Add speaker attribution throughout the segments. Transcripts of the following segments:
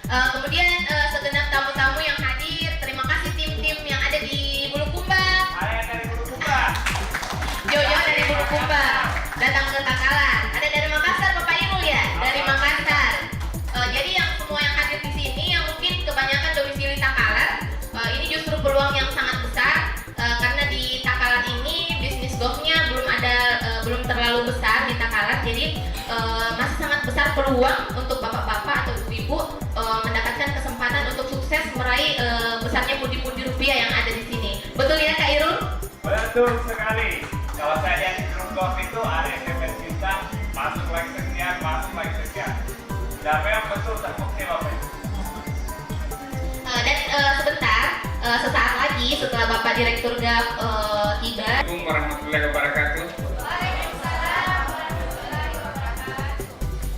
Speaker 1: Kemudian segenap tamu-tamu yang hadir, terima kasih tim-tim yang ada di Bulukumba.
Speaker 2: Ada dari Bulukumba.
Speaker 1: Jauh-jauh dari Bulukumba, datang ke Takalar. Ada dari Makassar, Bapak Irul ya, dari Makassar. Jadi yang semua yang hadir di sini, yang mungkin kebanyakan domisili Takalar, ini justru peluang yang sangat besar karena di Takalar ini bisnis golfnya belum terlalu besar di Takalar, jadi masih sangat besar peluang untuk bapak-bapak atau ibu mendapatkan kesempatan untuk sukses meraih besarnya pundi-pundi rupiah yang ada di sini. Betul ya Kak Irul?
Speaker 2: Betul sekali. Kalau saya lihat di grup golf itu ada SMS kita, masuk lagi sekian, masuk lagi sekian. Dan memang betul terbukti Bapak Ibu.
Speaker 1: Dan sebentar, sesaat lagi setelah Bapak Direktur GAP tiba.
Speaker 3: Assalamualaikum warahmatullahi wabarakatuh.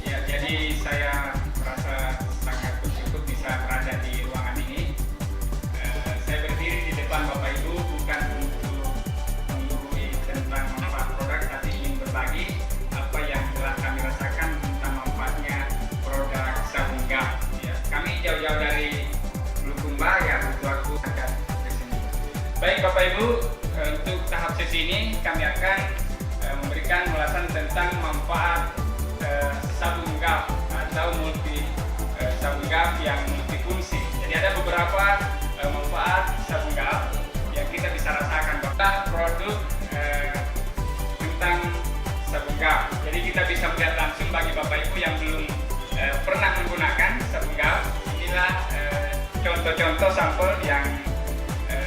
Speaker 3: Ya, jadi saya merasa sangat bersyukur bisa berada di ruangan ini. Saya berdiri di depan Bapak Ibu bukan untuk menggurui tentang manfaat produk, tapi ingin berbagi apa yang telah kami rasakan tentang manfaatnya produk sabun GAP. Ya, kami jauh-jauh dari Bulukumba ya, butuh waktu akan ke sini. Baik Bapak Ibu, untuk tahap sesi ini kami akan memberikan ulasan tentang manfaat sabun GAP atau sabun GAP yang multifungsi. Jadi ada beberapa manfaat sabun GAP yang kita bisa rasakan. Bahkan produk tentang sabun GAP. Jadi kita bisa melihat langsung bagi Bapak Ibu yang belum pernah menggunakan sabun GAP. Inilah contoh-contoh sampel yang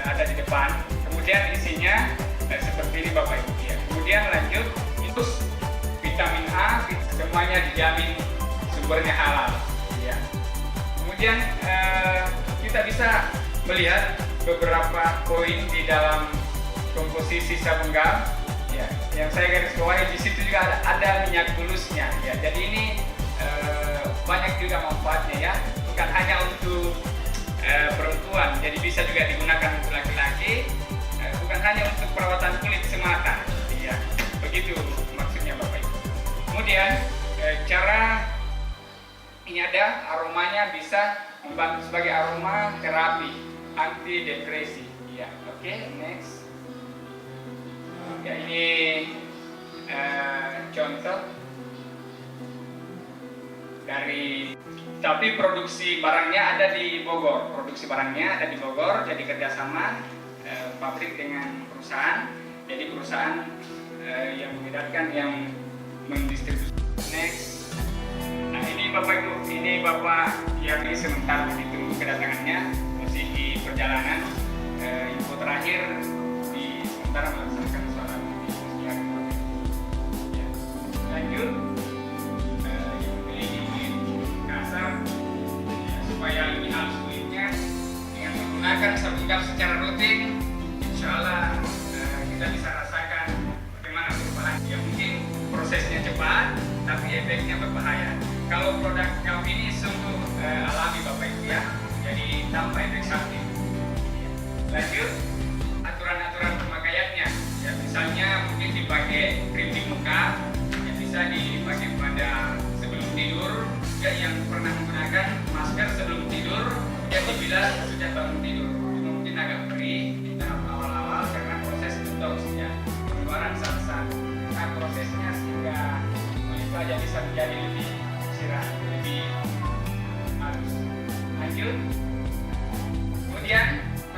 Speaker 3: ada di depan. Kemudian isinya seperti ini Bapak Ibu ya. Kemudian lanjut, itu vitamin A, semuanya dijamin sumbernya halal ya. Kemudian kita bisa melihat beberapa poin di dalam komposisi sabun GAP ya. Yang saya garis bawahi di situ juga ada minyak bulusnya ya. Jadi ini banyak juga manfaatnya ya. Bukan hanya untuk perempuan, jadi bisa juga digunakan untuk laki-laki. Bukan hanya untuk perawatan kulit semata, ya. Begitu maksudnya Bapak Ibu. Kemudian cara ini ada aromanya bisa membantu sebagai aroma terapi anti depresi, ya. Oke, next. Ya ini contoh dari, tapi produksi barangnya ada di Bogor. Jadi kerjasama pabrik dengan perusahaan. Jadi perusahaan yang membedakan yang mendistribusi. Next. Nah ini Bapak Ibu, ini Bapak yang sebentar ditunggu kedatangannya, masih di perjalanan. Info terakhir di sementara melaksanakan sholat di Masjid. Ya. Lanjut. Supaya lebih halus kulitnya dengan menggunakan sabun GAP secara rutin, insya Allah kita bisa rasakan bagaimana perubahan. Ya mungkin prosesnya cepat, tapi efeknya berbahaya. Kalau produk GAP ini sungguh alami Bapak Ibu ya, jadi tanpa efek samping. Lanjut, aturan-aturan pemakaiannya. Ya misalnya mungkin dipakai krim di muka, ya bisa dipakai pada sebelum tidur. Yang pernah menggunakan masker sebelum tidur, yang dibilas sejak bangun tidur. Mungkin agak perih di tahap awal-awal karena proses detox ya, pengeluaran zat-zat. Nah prosesnya sehingga kulit wajah bisa menjadi lebih cerah, lebih halus. Lanjut. Kemudian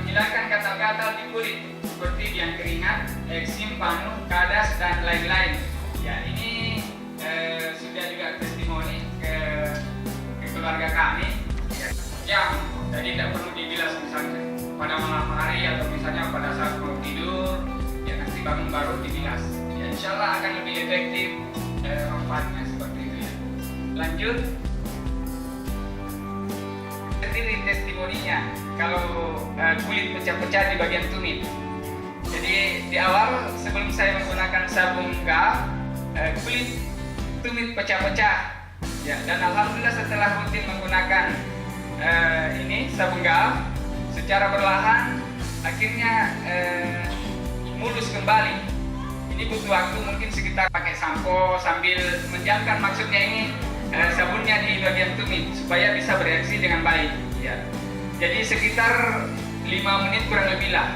Speaker 3: menghilangkan gatal-gatal di kulit seperti yang keringat, eksim, panu, kadas dan lain-lain. Ya ini sudah juga testimoni ke keluarga kami yang jadi tidak perlu dibilas misalnya pada malam hari atau misalnya pada saat mau tidur ya, nanti bangun baru dibilas ya, insya Allah akan lebih efektif manfaatnya seperti itu ya. Lanjut, sendiri testimoninya kalau kulit pecah-pecah di bagian tumit. Jadi di awal sebelum saya menggunakan sabun GAP, kulit tumit pecah-pecah ya, dan alhamdulillah setelah rutin menggunakan ini sabun GAP secara perlahan akhirnya mulus kembali. Ini butuh waktu mungkin sekitar pakai sampo sambil mendiamkan, maksudnya ini sabunnya di bagian tumit supaya bisa bereaksi dengan baik. Ya. Jadi sekitar 5 menit kurang lebih lah.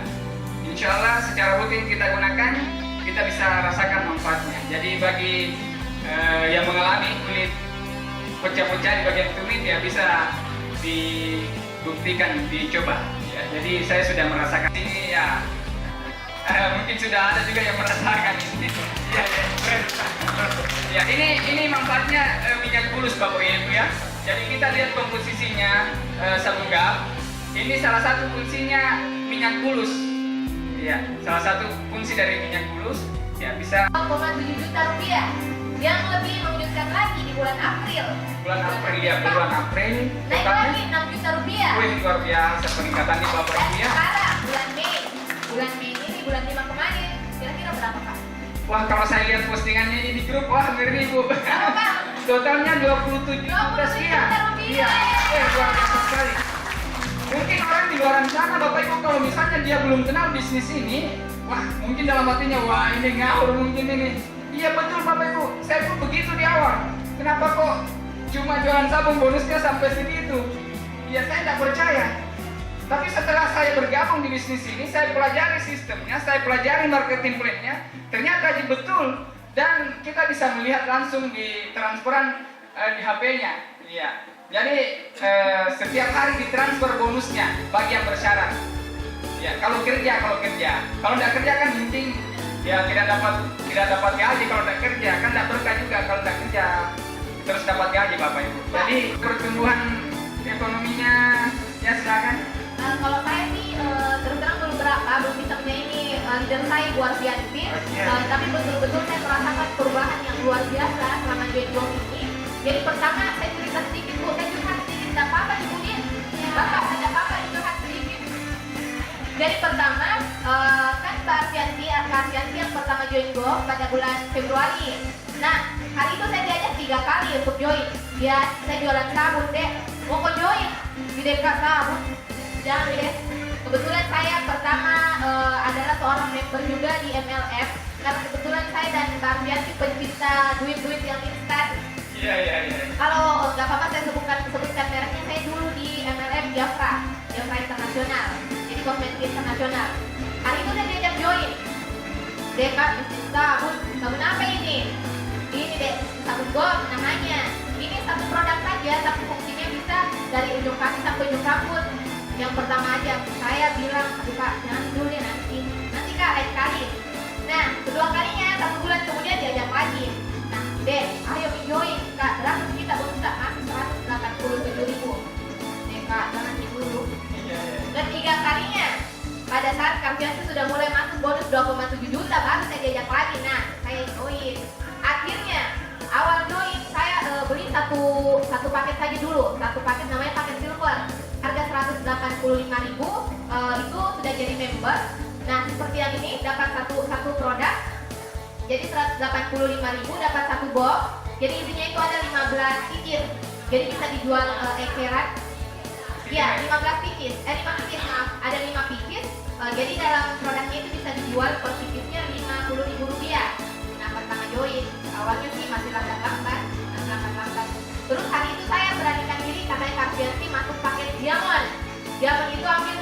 Speaker 3: Insya Allah secara rutin kita gunakan, kita bisa rasakan manfaatnya. Jadi bagi yang mengalami kulit pecah-pecah di bagian tumit ya bisa dibuktikan, dicoba. Ya. Jadi saya sudah merasakan ini ya. Mungkin sudah ada juga yang merasakan ini. Ya, ya. Ya, ini manfaatnya minyak bulus Bapak Ibu ya. Jadi kita lihat komposisinya sabun GAP. Ini salah satu fungsinya minyak bulus. Ya, salah satu fungsi dari minyak bulus ya bisa
Speaker 1: 1,7 juta rupiah. Yang lebih mengejutkan lagi di bulan April.
Speaker 3: Bulan April ya, bulan April
Speaker 1: Naik lagi 6 juta rupiah.
Speaker 3: Wih, luar biasa peningkatan di Bapak
Speaker 1: Dan
Speaker 3: Ibu ya.
Speaker 1: sekarang bulan Mei ini bulan 5 kemarin kira-kira berapa Pak?
Speaker 3: Wah, kalau saya lihat postingannya ini di grup, wah ngeri Bu.
Speaker 1: Berapa Pak?
Speaker 3: Totalnya 27 juta
Speaker 1: 27
Speaker 3: sekian.
Speaker 1: juta rupiah.
Speaker 3: Iya, luar biasa sekali. Mungkin orang di luar sana Bapak Ibu kalau misalnya dia belum kenal bisnis ini, wah mungkin dalam hatinya wah ini ngawur mungkin ini. Iya betul Bapak Ibu, saya pun begitu di awal. Kenapa kok cuma jualan sabun bonusnya sampai segitu? Iya saya tidak percaya. Tapi setelah saya bergabung di bisnis ini, saya pelajari sistemnya, saya pelajari marketing plan-nya, ternyata betul dan kita bisa melihat langsung di transferan di HP-nya. Iya. Jadi setiap hari ditransfer bonusnya bagi yang bersyarat. Ya, kalau kerja, kalau tidak kerja kan penting ya tidak dapat gaji kalau tidak kerja kan tidak berkah juga kalau tidak kerja terus dapat gaji Bapak Ibu. Jadi pertumbuhan ekonominya ya silakan.
Speaker 1: Kalau saya sih terus terang belum bisa menyanyi leader saya buat Bianti, tapi betul-betul saya merasakan perubahan yang luar biasa selama join blog ini. Jadi pertama saya cerita sedikit Bu, saya curhat sedikit, tidak apa-apa dibunuhin. Bapak, ada apa-apa curhat sedikit. Jadi pertama kan Kak Sianti yang pertama join blog pada bulan Februari. Nah hari itu saya diajak 3 kali untuk join. Ya saya jualan sabun deh, mau kok join di dekat sabun. Jangan deh. Kebetulan saya pertama adalah seorang member juga di MLM karena kebetulan saya dan Mbak Bianti pencinta duit-duit yang instan.
Speaker 3: Iya.
Speaker 1: Kalau nggak apa-apa saya sebutkan mereknya, saya dulu di MLM Jafra Internasional, jadi kosmetik internasional. Hari itu saya diajak join. Dekat sabun apa ini? Ini deh sabun GOP namanya. Ini satu produk saja, tapi fungsinya bisa dari ujung kaki sampai ujung rambut. Yang pertama aja saya bilang, aduh Kak, jangan dulu deh nanti Kak lain kali. Nah, kedua kalinya 1 bulan kemudian diajak lagi. Nah, Dek, ayo join Kak, berapa kita bonus Kak? Masih 187.000. Dek Kak, jangan dulu. Dan 3 kalinya, pada saat Kak itu sudah mulai masuk bonus 2,7 juta, baru saya diajak lagi. Nah, saya join. Akhirnya, awal join saya beli satu paket saja dulu. Satu paket namanya paket silver. Harga 185.000 itu sudah jadi member. Nah seperti yang ini dapat satu produk. Jadi 185.000 dapat 1 box. Jadi intinya itu ada 15 pieces. Jadi bisa dijual eceran. Ya 15 pieces. 5 pieces maaf. Ada 5 pieces. Jadi dalam produknya itu bisa dijual per piecesnya Rp50.000. Nah pertama join. Awalnya sih masih lambat. Terus hari itu saya beranikan diri katanya Kak Bianti masuk paket Diamond. Diamond itu ambil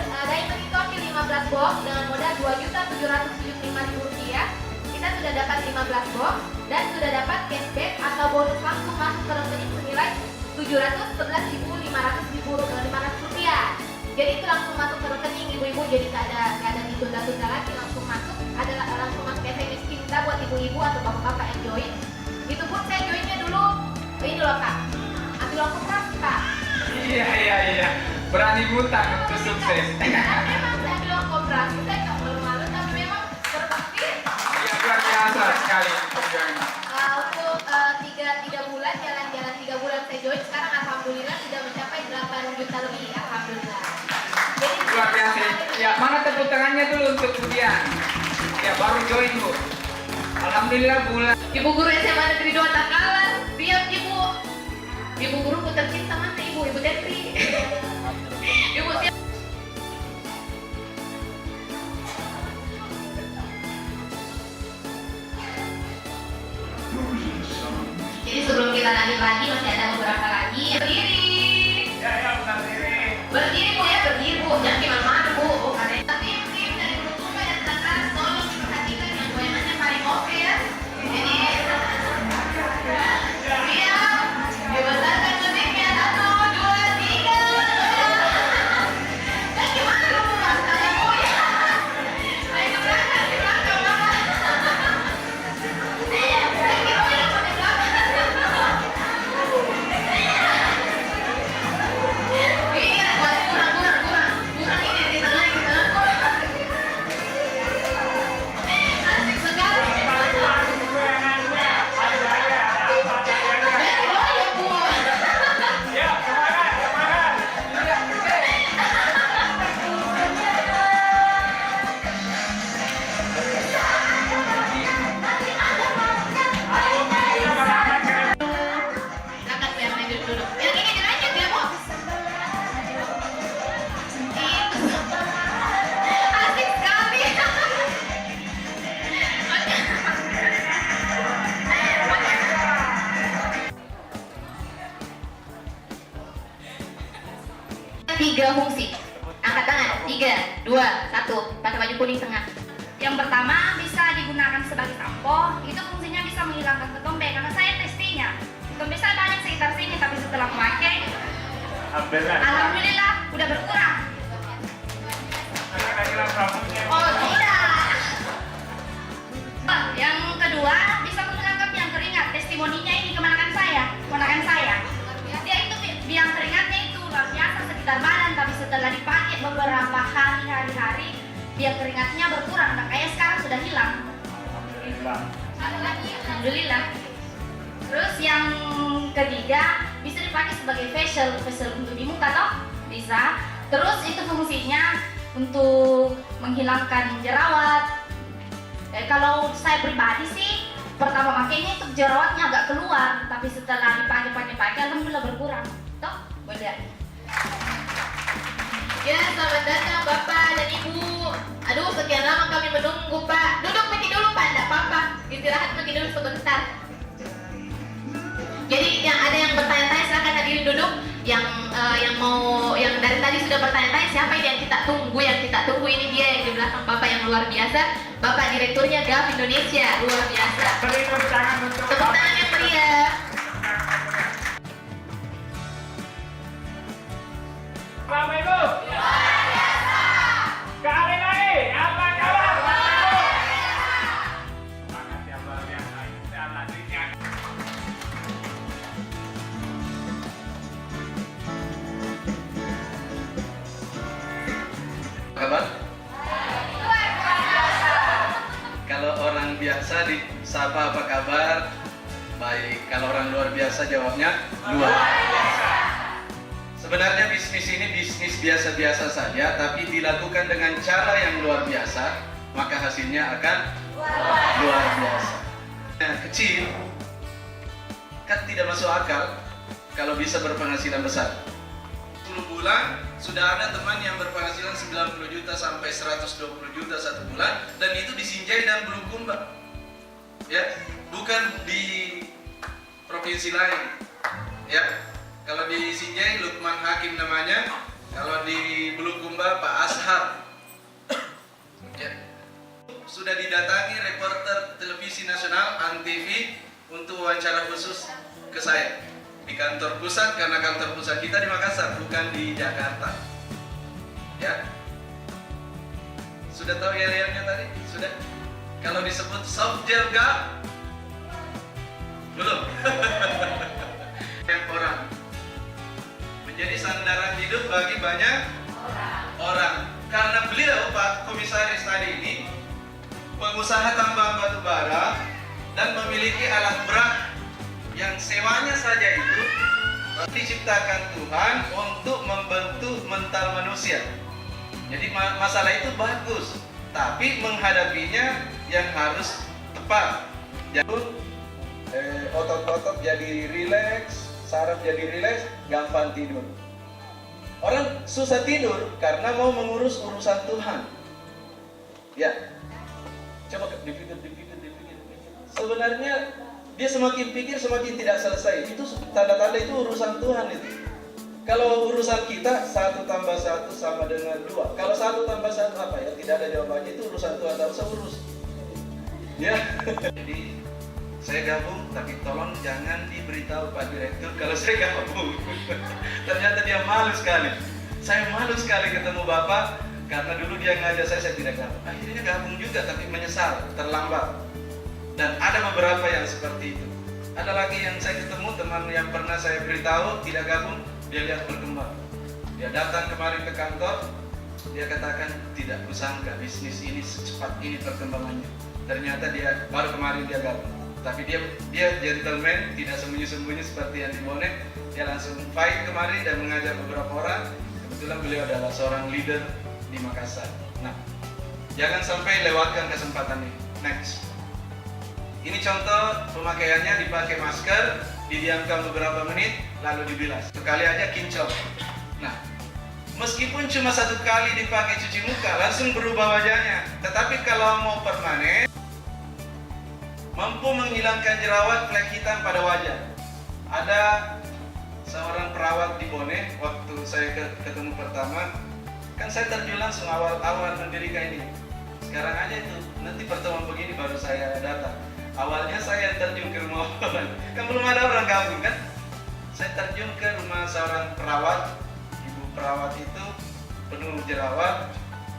Speaker 1: 15 box dengan modal Rp2.775.000. Kita sudah dapat 15 box dan sudah dapat cashback atau bonus langsung masuk ke rekening senilai Rp711.500. Jadi itu langsung masuk ke rekening ibu-ibu, jadi nggak ada ditunda-tunda lagi, langsung masuk. Langsung masuk SMS kita buat ibu-ibu atau bapak-bapak yang join. Itu pun saya joinnya dulu ini loh Kak, ambil uang koperasi Kak.
Speaker 3: Iya. Berani ngutang untuk sukses.
Speaker 1: Memang saya ambil uang koperasi, saya nggak malu-malu, tapi memang terbukti.
Speaker 3: Iya luar biasa sekali.
Speaker 1: Untuk 3 bulan, jalan-jalan 3 bulan saya join, sekarang alhamdulillah sudah mencapai 8 juta lebih, alhamdulillah. Jadi
Speaker 3: Luar biasa. Ya mana tepuk tangannya dulu untuk kemudian. Ya baru join Bu. Alhamdulillah bulan.
Speaker 1: Ibu guru SMA Negeri 2 Takalar, diam Ibu. Ibu guruku tercinta mana Ibu? Ibu Detri. Ibu siap. Jadi sebelum kita diulangi lagi, masih ada beberapa lagi. Berdiri.
Speaker 2: Ya, berdiri.
Speaker 1: Berdiri Bu ya, berdiri Bu. Jangan gimana Bu. Tapi tim dari Bulukumba dan Takalar tolong diperhatikan yang goyangannya paling oke ya. Jadi siap. Dibesarkan musiknya 1, 2, 3. Dan gimana Bu rasanya Bu ya? Ayo ke belakang, ke belakang Bapak. Iya, kurang ini di tengah. Asik sekali. Oh ya Bu.
Speaker 2: Ya, semangat.
Speaker 1: Silakan biar main dulu. Yang ini dilanjut ya Bu. Asik sekali. Tiga fungsi. Angkat tangan. 3, 2, 1. Pakai baju kuning tengah.
Speaker 4: Yang pertama bisa digunakan sebagai sampo, itu fungsinya bisa menghilangkan ketombe karena saya testinya. Ketombe saya banyak sekitar sini, tapi setelah memakai, alhamdulillah udah berkurang.
Speaker 1: Oh tidak.
Speaker 4: Yang kedua bisa menghilangkan biang keringat. Testimoninya ini keponakan saya. Dia itu biang keringatnya itu luar biasa sekitar badan, tapi setelah dipakai beberapa hari, biang keringatnya berkurang. Nah, kayak sekarang sudah hilang. Alhamdulillah. Terus yang ketiga bisa dipakai sebagai facial untuk di muka toh bisa. Terus itu fungsinya untuk menghilangkan jerawat. Kalau saya pribadi sih pertama pakainya itu jerawatnya agak keluar, tapi setelah dipakai alhamdulillah berkurang. Toh, boleh lihat.
Speaker 1: Ya, selamat datang Bapak dan Ibu. Aduh, sekian lama kami menunggu Pak. Duduk pergi dulu Pak, tidak apa-apa. Istirahat pergi dulu sebentar. Jadi yang ada yang bertanya-tanya silakan hadirin duduk. Yang dari tadi sudah bertanya-tanya siapa ini yang kita tunggu, ini dia yang di belakang Bapak yang luar biasa. Bapak Direkturnya GAF Indonesia, luar biasa.
Speaker 2: Tepuk tangan untuk
Speaker 1: Tepuk tangan yang meriah.
Speaker 2: Bapak Ibu. Kali lagi, apa kabar Bapak Ibu? Semangat yang luar biasa. Insyaallah dirinya.
Speaker 5: Kabar? Kalau orang biasa disapa apa kabar? Baik. Kalau orang luar biasa jawabnya luar biasa. Sebenarnya bisnis ini bisnis biasa-biasa saja, tapi dilakukan dengan cara yang luar biasa, maka hasilnya akan luar biasa. Yang kecil kan tidak masuk akal kalau bisa berpenghasilan besar. 10 bulan sudah ada teman yang berpenghasilan 90 juta sampai 120 juta satu bulan, dan itu di Sinjai dan Bulukumba. Ya, bukan di provinsi lain. Ya. Kalau di Sinjai Lukman Hakim namanya, kalau di Bulukumba Pak Ashar. Ya. Sudah didatangi reporter televisi nasional Antv untuk wawancara khusus ke saya di kantor pusat, karena kantor pusat kita di Makassar, bukan di Jakarta. Ya. Sudah tahu yel-yelnya tadi? Sudah? Kalau disebut soft gel gak? Belum. Yang orang menjadi sandaran hidup bagi banyak orang. Karena beliau Pak Komisaris tadi ini pengusaha tambang batu bara dan memiliki alat berat yang sewanya saja itu diciptakan Tuhan untuk membentuk mental manusia. Jadi masalah itu bagus, tapi menghadapinya yang harus tepat. Jadi otot-otot jadi rileks, saraf jadi rileks, gampang tidur. Orang susah tidur karena mau mengurus urusan Tuhan. Ya, coba dipikir. Sebenarnya Dia semakin pikir semakin tidak selesai. Itu tanda-tanda itu urusan Tuhan itu. Kalau urusan kita 1 tambah 1 sama dengan 2. Kalau 1 tambah 1 apa ya? Tidak ada jawabannya, itu urusan Tuhan, tak usah urus. Ya. Jadi saya gabung, tapi tolong jangan diberitahu Pak Direktur kalau saya gabung. Ternyata dia malu sekali. Saya malu sekali ketemu Bapak karena dulu dia ngajak saya tidak gabung. Akhirnya gabung juga, tapi menyesal, terlambat. Dan ada beberapa yang seperti itu. Ada lagi yang saya ketemu teman yang pernah saya beritahu tidak gabung, dia lihat berkembang. Dia datang kemarin ke kantor, dia katakan tidak kusangka bisnis ini secepat ini perkembangannya. Ternyata dia baru kemarin dia gabung. Tapi dia gentleman, tidak sembunyi-sembunyi seperti yang di Bonek. Dia langsung fight kemarin dan mengajak beberapa orang. Kebetulan beliau adalah seorang leader di Makassar. Nah, jangan sampai lewatkan kesempatan ini. Next. Ini contoh pemakaiannya, dipakai masker, didiamkan beberapa menit, lalu dibilas. Sekali aja kinclong. Nah, meskipun cuma 1 kali dipakai cuci muka, langsung berubah wajahnya. Tetapi kalau mau permanen, mampu menghilangkan jerawat, flek hitam pada wajah. Ada seorang perawat di Bone, waktu saya ketemu pertama, kan saya terjun langsung awal-awal mendirikan ini. Sekarang aja itu, nanti pertemuan begini baru saya datang. Awalnya saya terjun ke rumah orang, kan belum ada orang gabung kan. Saya terjun ke rumah seorang perawat, ibu perawat itu penuh jerawat,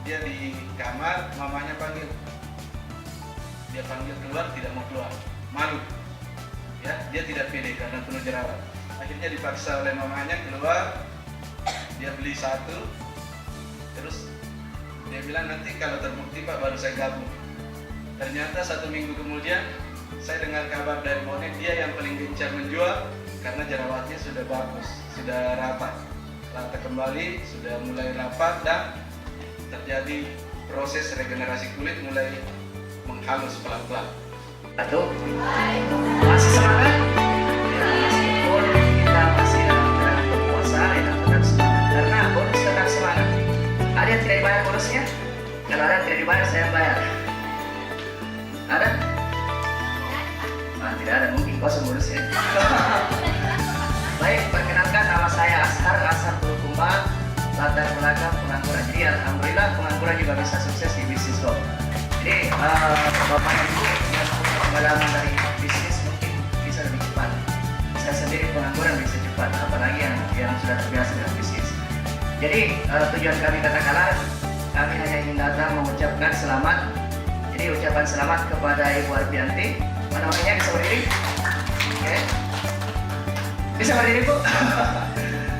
Speaker 5: dia di kamar, mamanya panggil. Dia panggil keluar, tidak mau keluar, malu. Ya, dia tidak pede karena penuh jerawat. Akhirnya dipaksa oleh mamanya keluar, dia beli 1, terus dia bilang nanti kalau terbukti Pak baru saya gabung. Ternyata 1 minggu kemudian saya dengar kabar dari Bonek, dia yang paling gencar menjual karena jerawatnya sudah bagus, sudah rata kembali, sudah mulai rapat dan terjadi proses regenerasi kulit mulai menghalus pelan-pelan.
Speaker 6: Aduh, masih semangat? Ya, meskipun kita masih dalam keadaan berpuasa, ya tetap semangat. Karena bonus tetap semangat. Ada yang tidak dibayar bonusnya? Kalau ada yang tidak dibayar, saya bayar. Ada? Tidak ada, mungkin kosong bonusnya. Baik, perkenalkan nama saya Ashar Bulukumba, latar belakang pengangguran. Jadi alhamdulillah pengangguran juga bisa sukses di bisnis kok. Jadi Bapak Ibu yang punya pengalaman dari bisnis mungkin bisa lebih cepat. Saya sendiri pengangguran bisa cepat, apalagi yang sudah terbiasa dengan bisnis. Jadi tujuan kami katakanlah kami hanya ingin datang mengucapkan selamat. Jadi ucapan selamat kepada Ibu Arfianti. Mana orangnya bisa berdiri? Oke. Bisa berdiri Bu?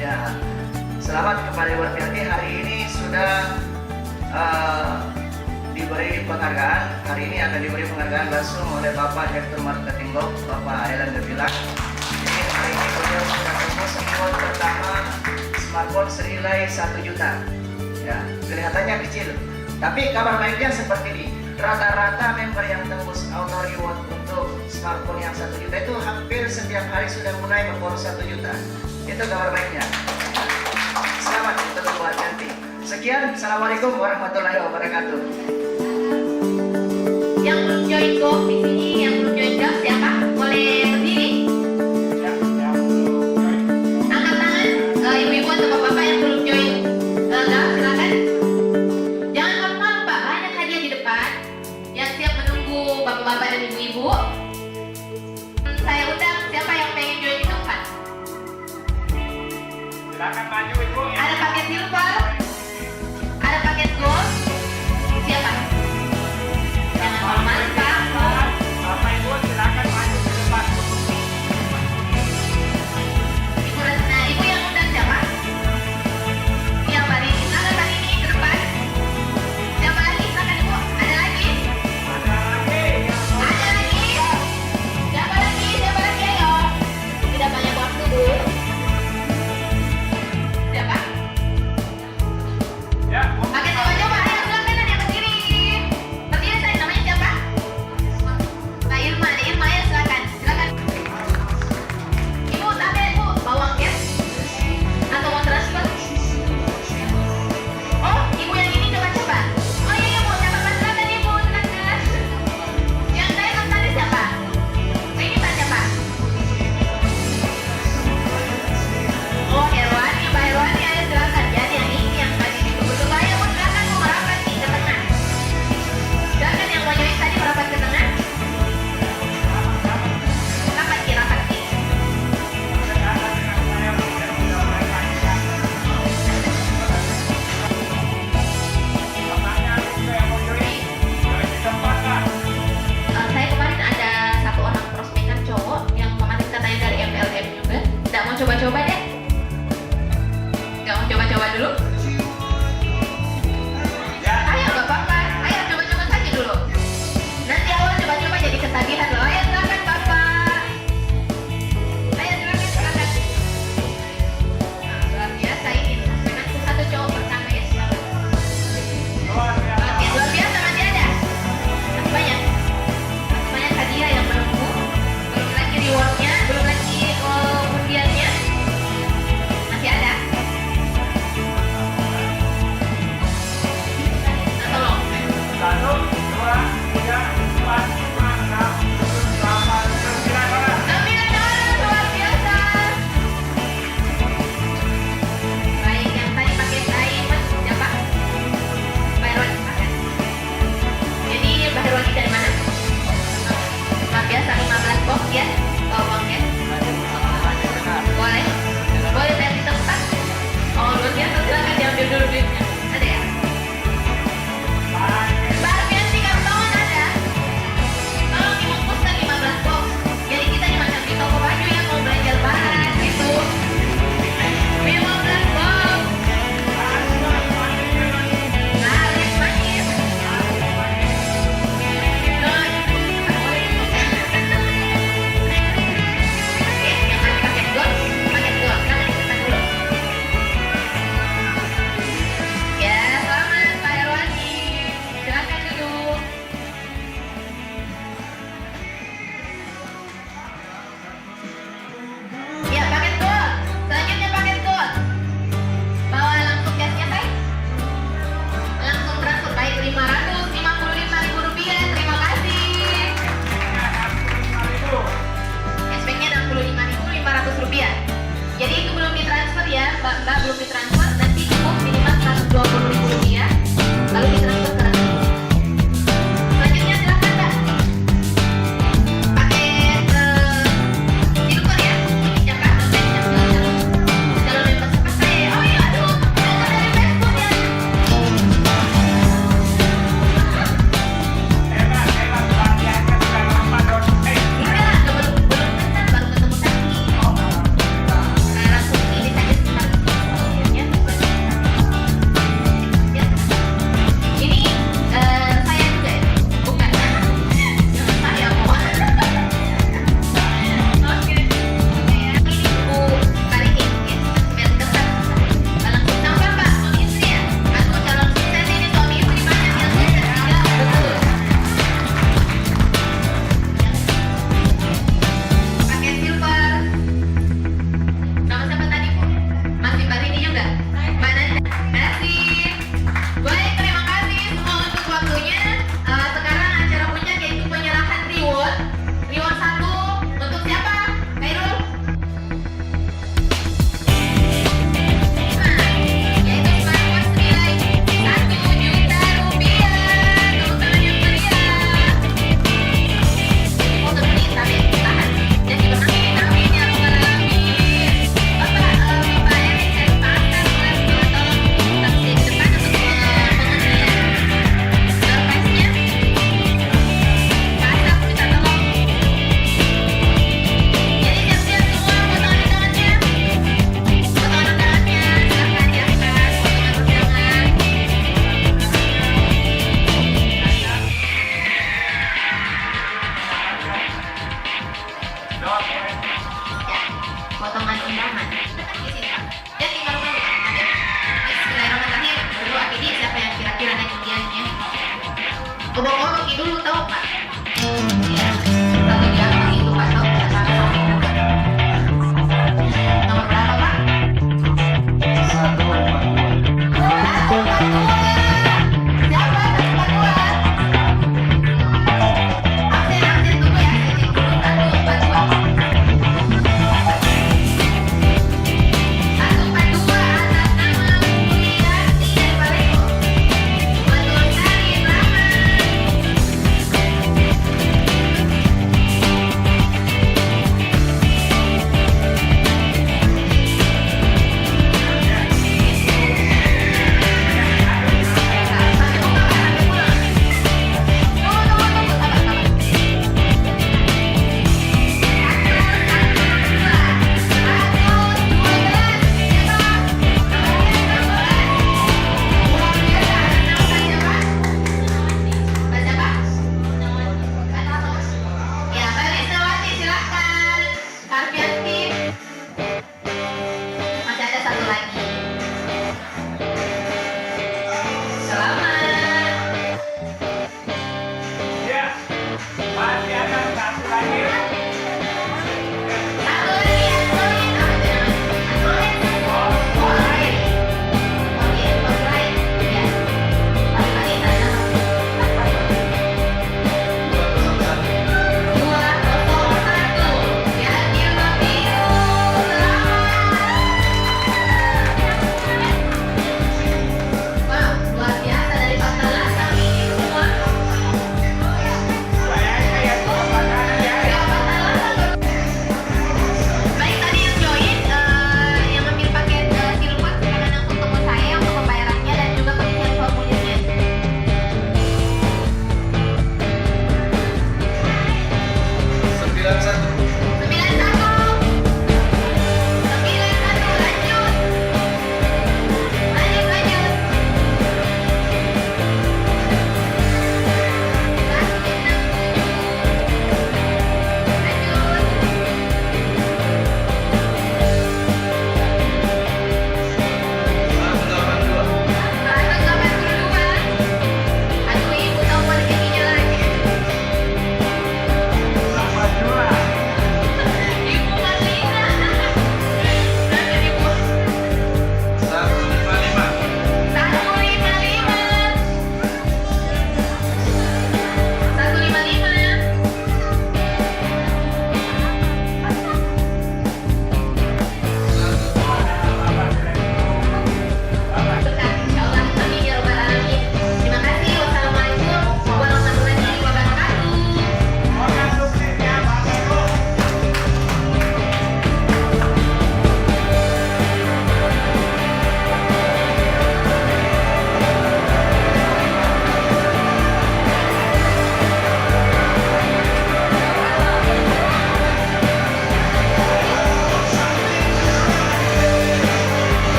Speaker 6: Ya. Selamat kepada Ibu Arfianti, hari ini sudah diberi penghargaan. Hari ini akan diberi penghargaan langsung oleh Bapak Direktur Marketing Group, Bapak Elan Debilang. Jadi hari ini beliau sudah tembus award pertama smartphone senilai 1 juta. Ya, kelihatannya kecil. Tapi kabar baiknya seperti ini. Rata-rata member yang tembus auto reward untuk smartphone yang 1 juta itu hampir setiap hari sudah mulai memborong 1 juta. Itu kabar baiknya. Selamat untuk Ibu Arfianti. Sekian, Assalamualaikum warahmatullahi wabarakatuh.
Speaker 1: Yang belum join golf di sini, yang belum join golf siapa? Boleh berdiri? Angkat tangan, ibu-ibu atau bapak-bapak yang belum join golf, silakan. Jangan malu-malu Pak, banyak hadiah di depan yang siap menunggu bapak-bapak dan ibu-ibu. Saya undang siapa yang pengen join di tempat.
Speaker 2: Silakan maju Ibu.
Speaker 1: Ada paket silver, ada paket gold. Siapa? Jangan malu-malu Pak.
Speaker 2: Bapak Ibu
Speaker 7: Obok-obok